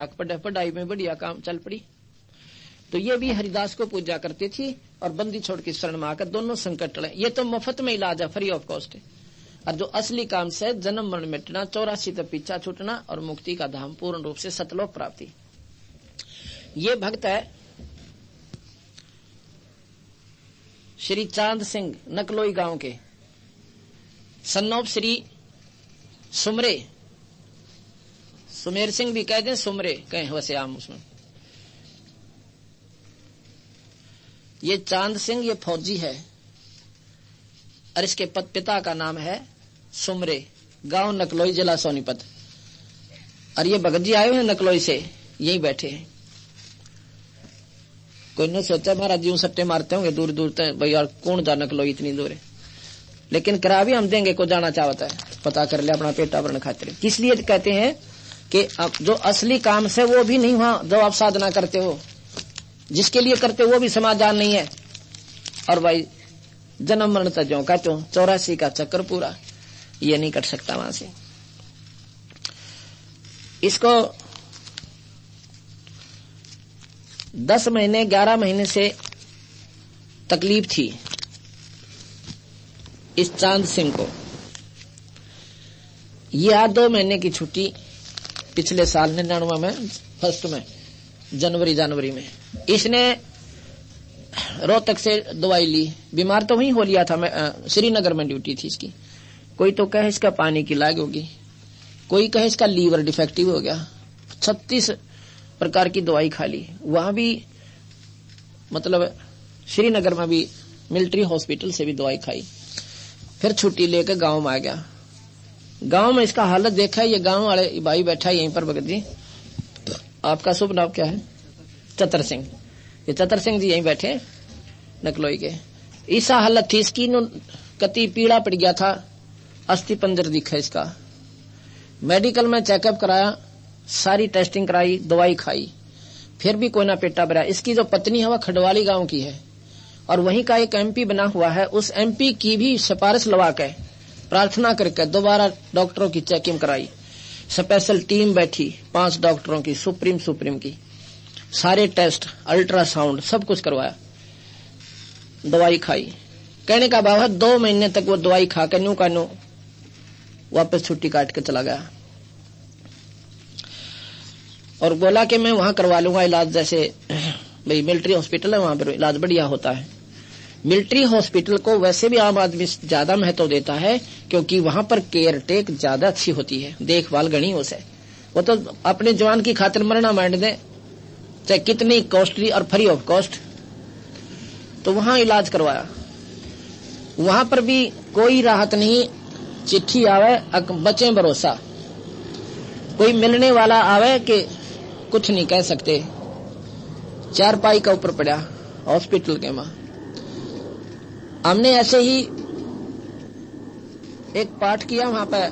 पढ़ाई में बढ़िया काम चल पड़ी। तो ये भी हरिदास को पूजा करती थी और बंदी छोड़ के शरण में आकर दोनों संकट टले। ये तो मुफ्त में इलाज है, फ्री ऑफ कॉस्ट है। और जो असली काम से जन्म मरण मिटना, 84 तक पीछा छूटना और मुक्ति का धाम पूर्ण रूप से सतलोक प्राप्ति। ये भक्त है श्री चांद सिंह, नकलोई गांव के, सन्नोप श्री सुमरे, सुमेर सिंह भी कहते हैं, सुमरे कहें वैसे आम उसमें। ये चांद सिंह ये फौजी है और इसके पिता का नाम है सुमरे, गांव नकलोई, जिला सोनीपत। और ये भगत जी आए हुए हैं नकलोई से, यही बैठे हैं। कोई ने सोचा महाराज जी सट्टे मारते होंगे दूर दूर तक, भाई यार कौन जा नकलोई इतनी दूर है। लेकिन करा भी हम देंगे, को जाना चाहता है पता कर ले अपना पेटा भरने खातिर। किस लिए कहते हैं कि जो असली काम से वो भी नहीं हुआ जो आप साधना करते हो, जिसके लिए करते हो वो भी समाधान नहीं है। और भाई जन्म मरण तक जो कहते हो 84 का चक्कर पूरा, ये नहीं कट सकता वहां से। इसको 10 महीने 11 महीने से तकलीफ थी इस चांद सिंह को। यह 2 महीने की छुट्टी पिछले साल 99 में फर्स्ट में जनवरी में इसने रोहतक से दवाई ली। बीमार तो वहीं हो लिया था, मैं श्रीनगर में ड्यूटी थी इसकी। कोई तो कहे इसका पानी की लाग होगी, कोई कहे इसका लीवर डिफेक्टिव हो गया। 36 प्रकार की दवाई खा ली। वहां भी मतलब श्रीनगर में भी मिलिट्री हॉस्पिटल से भी दवाई खाई। फिर छुट्टी लेकर गांव में आ गया। गांव में इसका हालत देखा। ये गांव वाले भाई बैठा है यहीं पर भगत जी। आपका शुभ नाम क्या है? चतर सिंह। ये चतर सिंह जी यहीं बैठे नकलोई के। ऐसा हालत थी इसकी, कति पीड़ा पड़ गया था, अस्थि पंजर दिखा इसका। मेडिकल में चेकअप कराया, सारी टेस्टिंग कराई, दवाई खाई, फिर भी कोई ना पेटा भरा। इसकी जो पत्नी है वह खडवाली गांव की है और वहीं का एक एमपी बना हुआ है। उस एमपी की भी सिफारिश लगा के प्रार्थना करके दोबारा डॉक्टरों की चेकिंग कराई। स्पेशल टीम बैठी 5 डॉक्टरों की, सुप्रीम की, सारे टेस्ट, अल्ट्रासाउंड सब कुछ करवाया, दवाई खाई। कहने का भाव है 2 महीने तक वो दवाई खा के न्यू का न्यू वापस छुट्टी काट के चला गया और बोला कि मैं वहां करवा लूंगा इलाज। जैसे भाई मिलिट्री हॉस्पिटल है, वहां पर इलाज बढ़िया होता है। मिलिट्री हॉस्पिटल को वैसे भी आम आदमी ज्यादा महत्व देता है क्योंकि वहां पर केयर टेक ज्यादा अच्छी होती है, देखभाल गणी हो से। वो तो अपने जवान की खातिर मरना मांड दे, चाहे कितनी कॉस्टली और फ्री ऑफ कॉस्ट। तो वहां इलाज करवाया। वहां पर भी कोई राहत नहीं। चिट्ठी आवे बचे भरोसा, कोई मिलने वाला आवे कि कुछ नहीं कह सकते। 4 पाई का ऊपर पड़ा हॉस्पिटल के मां। हमने ऐसे ही एक पाठ किया वहां पर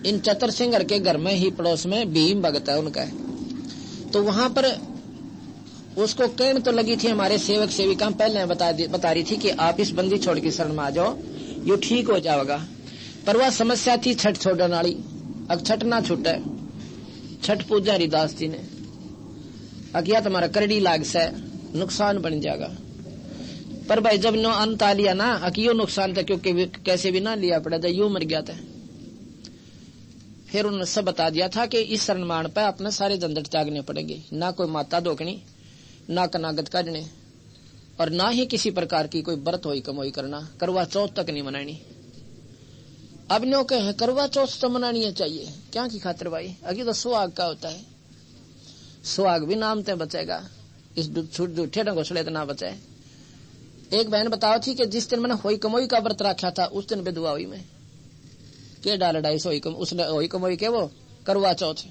इन चतर सिंह के घर में ही पड़ोस में भीम भगत है उनका। तो वहां पर उसको कहने तो लगी थी हमारे सेवक सेविका पहले बता रही थी कि आप इस बंदी छोड़ के शरण में आ जाओ, ये ठीक हो जाएगा। पर वह समस्या थी छठ छोड़ने वाली। अब छठ ना छूटे, छठ पूजा हरिदास जी ने अकिया तुम्हारा करड़ी लाग से नुकसान बन जाएगा। पर भाई जब नो अंत आ लिया ना, अकियो नुकसान था क्योंकि कैसे भी ना लिया पड़ा था, यूं मर गया था। फिर उन्होंने सब बता दिया था कि इस शरणमान पे अपने सारे झंझट त्यागने पड़ेंगे, ना कोई माता धोकनी, ना कनागत काटने और ना ही किसी प्रकार की कोई व्रत होई कमोई करना। करवा चौथ तक नहीं मनानी। अब नो कहे करवा चौथ तो मनानी चाहिए, क्या की खातिर भाई? अभी तो सुहाग का होता है, सुहाग भी नाम ते बचेगा, इस झूठे घोसले तो ना बचे। एक बहन बताओ थी कि जिस दिन मैंने होई कमोई का व्रत रखा था उस दिन बेदुआ हुई मैं के डाल 250 उसने होई कमोई के वो करवा चौथ।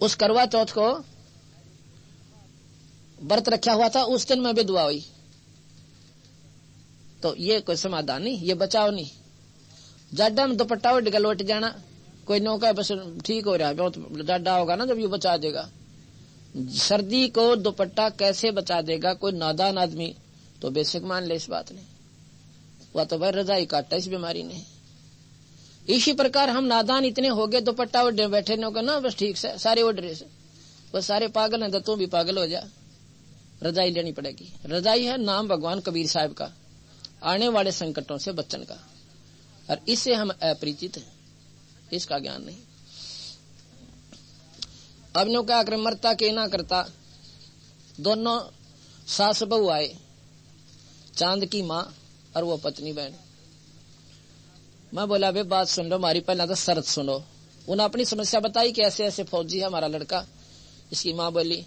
उस करवा चौथ को व्रत रखा हुआ था, उस दिन मैं बेदुआ हुई। तो ये कोई समाधान नहीं, ये बचाव नहीं। जाडा में दुपट्टा उठ गया लौट जाना, कोई नौका बस ठीक हो रहा है, बहुत जाडा होगा ना जब ये बचा देगा। सर्दी को दुपट्टा कैसे बचा देगा कोई नादान आदमी तो बेशक मान ले इस बात ने। वह तो भाई रजाई काटा इस बीमारी ने। इसी प्रकार हम नादान इतने हो गए, दुपट्टा ओढ़े बैठे न को ना, बस ठीक से सारे ओढ़ रहे से, बस सारे पागल हैं तो तू भी पागल हो जा। रजाई लेनी पड़ेगी। रजाई है नाम भगवान कबीर साहब का, आने वाले संकटों से बचने का, और इससे हम अपरिचित हैं, इसका ज्ञान नहीं। अब नो क्या करे, मरता के ना करता, दोनों सास बहू आए, चांद की माँ और वो पत्नी बहन। मैं बोला बे बात सुन लो हमारी, पहला तो शर्त सुनो। उन्होंने अपनी समस्या बताई कि ऐसे ऐसे फौजी है हमारा लड़का। इसकी माँ बोली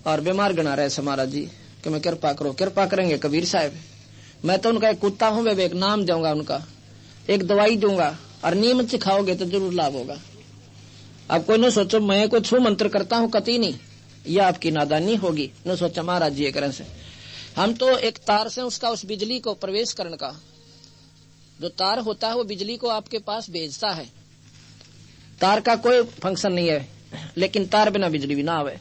और बीमार गना रहे महाराज जी कि मैं कृपा करो। कृपा करेंगे कबीर साहब, मैं तो उनका एक कुत्ता हूँ, वे एक नाम दूंगा, उनका एक दवाई दूंगा, और नियमित से खाओगे तो जरूर लाभ होगा। अब कोई न सोचो मैं को छू मंत्र करता हूँ, कति नहीं, यह आपकी नादानी होगी। न सोचा महाराज जी एक से हम तो एक तार से उसका उस बिजली को प्रवेश करने का, जो तार होता है वो बिजली को आपके पास भेजता है। तार का कोई फंक्शन नहीं है, लेकिन तार बिना बिजली भी ना आवे।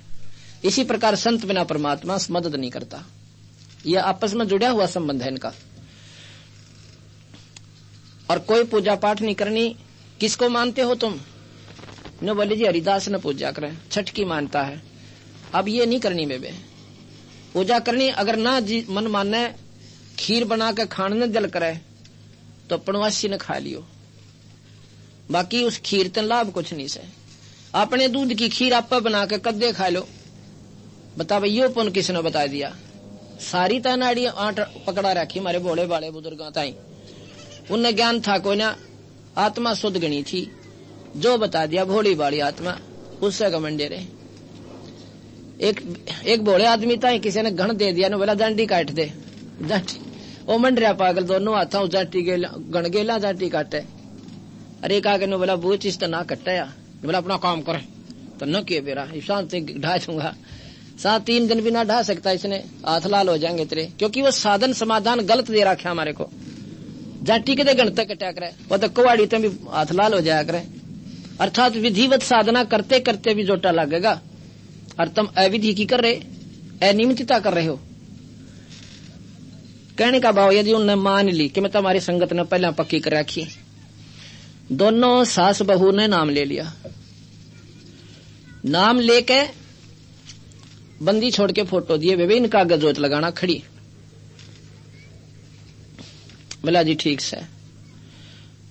इसी प्रकार संत बिना परमात्मा मदद नहीं करता। यह आपस में जुड़ा हुआ संबंध है इनका। और कोई पूजा पाठ नहीं करनी। किसको मानते हो तुम? न बोले जी हरिदास ने पूजा करें, छठ की मानता है। अब ये नहीं करनी बेबे, पूजा करनी। अगर ना जी मन माने खीर बना के खाने जल करे तो पणवासी ने खा लियो, बाकी उस खीर ते लाभ कुछ नहीं से। अपने दूध की खीर आप बना के कद्दे खा लो, बता भाई यो पुन किसने बता दिया? सारी तनाड़ी आठ पकड़ा रखी हमारे भोले बाले बुजुर्ग ताई। उन्हें ज्ञान था कोई ना, आत्मा शुद्ध गणी थी, जो बता दिया भोली बाली आत्मा उससे घमंडे रहे। एक भोले आदमी था, किसी ने घण दे दिया, बोला जांटी काट दे। जांटी ओ मंडरिया पागल, दोनों हाथों जांटी गण गेला जांटी काटे। अरे का के बोला वो चीज तो ना कटाया, बोला अपना काम करे तो न किए बेरा शांत ढा दूंगा। 7-3 दिन भी ना ढा सकता, इसने हाथ लाल हो जाएंगे तेरे, क्योंकि वो साधन समाधान गलत दे रखा हमारे को। जाटी के गण तक कटा करे, वो तो कुवाड़ी तो भी हाथ लाल हो जाया करे। अर्थात विधिवत साधना करते करते भी जोटा लगेगा, और तुम अविधि की कर रहे, अनियमितता कर रहे हो। कहने का भाव यदि उन्होंने मान ली कि मैं तुम्हारी संगत ने पहले पक्की कर रखी। दोनों सास बहू ने नाम ले लिया। नाम लेके बंदी छोड़ के फोटो दिए, वे इनका गजोत लगाना खड़ी। बोला जी ठीक से,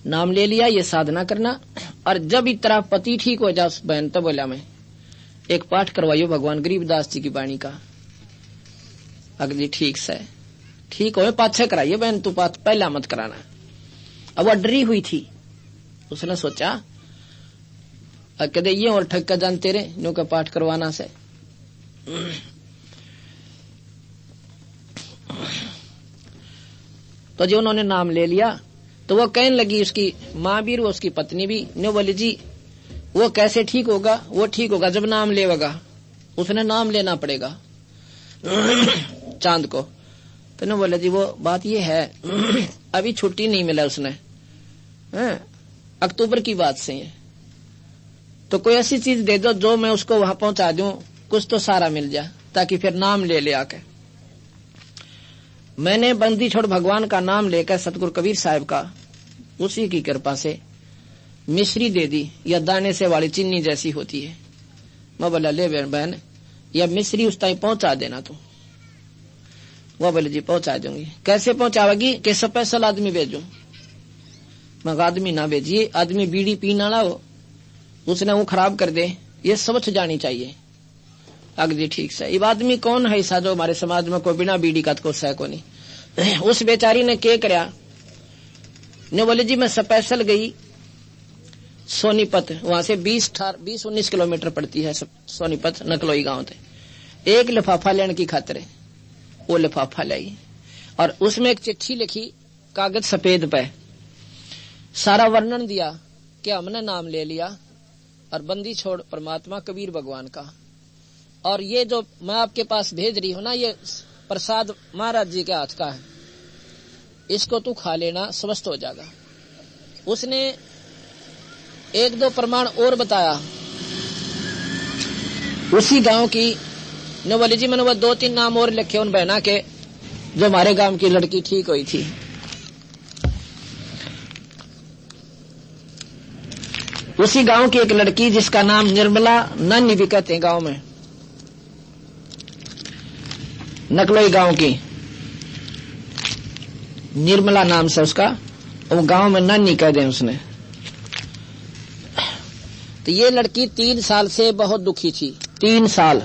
नाम ले लिया, ये साधना करना। और जब इतना पति ठीक हो जाए बहन, तो बोला मैं एक पाठ करवाइयो भगवान गरीबदास जी की वाणी का। अगर जी ठीक से, ठीक हो पाछे कराइए बहन, तू पाठ पहला मत कराना। अब वह डरी हुई थी, उसने सोचा कहते ये और ठक्का जानते रहे नो का पाठ करवाना से। तो जो उन्होंने नाम ले लिया तो वो कहने लगी, उसकी माँ भी और उसकी पत्नी भी, नो बोली जी वो कैसे ठीक होगा? वो ठीक होगा जब नाम लेगा, उसने नाम लेना पड़ेगा चांद को। तो नो बोले जी वो बात ये है अभी छुट्टी नहीं मिला उसने, अक्टूबर की बात से है, तो कोई ऐसी चीज दे दो जो मैं उसको वहां पहुंचा दूं, कुछ तो सारा मिल जाए ताकि फिर नाम ले आके। मैंने बंदी छोड़ भगवान का नाम लेकर सतगुरु कबीर साहब का, उसी की कृपा से मिश्री दे दी, या दाने से वाली चीनी जैसी होती है। मैं बोला ले बहन या मिश्री उस ताई पहुंचा देना तू। वो बोले जी पहुंचा दूंगी। कैसे पहुंचावेगी? कि स्पेशल आदमी भेजू? मैं आदमी ना भेजिए, आदमी बीड़ी पीना ना हो, उसने वो खराब कर दे, ये समझ जानी चाहिए। अग जी ठीक से। अब आदमी कौन है ऐसा जो हमारे समाज में कोई बिना बीड़ी का को सह को नहीं। उस बेचारी ने क्या करया ने बोले जी मैं स्पेशल गई सोनीपत, वहां से 20-19 किलोमीटर पड़ती है सोनीपत नकलोई गांव से। एक लिफाफा लेने की खातिर वो लिफाफा लाई, और उसमें एक चिट्ठी लिखी कागज सफेद पे, सारा वर्णन दिया कि हमने नाम ले लिया और बंदी छोड़ परमात्मा कबीर भगवान का, और ये जो मैं आपके पास भेज रही हूं ना, ये प्रसाद महाराज जी के हाथ का है, इसको तू खा लेना, स्वस्थ हो जाएगा। उसने 1-2 प्रमाण और बताया उसी गांव की। ने बोली जी मैंने वो 2-3 नाम और लिखे उन बहना के जो हमारे गांव की लड़की ठीक हुई थी। उसी गांव की एक लड़की जिसका नाम निर्मला, नानी भी कहते हैं गांव में, नकलोई गांव की निर्मला नाम से उसका, वो गांव में नानी कह दें उसने। तो ये लड़की 3 साल से बहुत दुखी थी, 3 साल।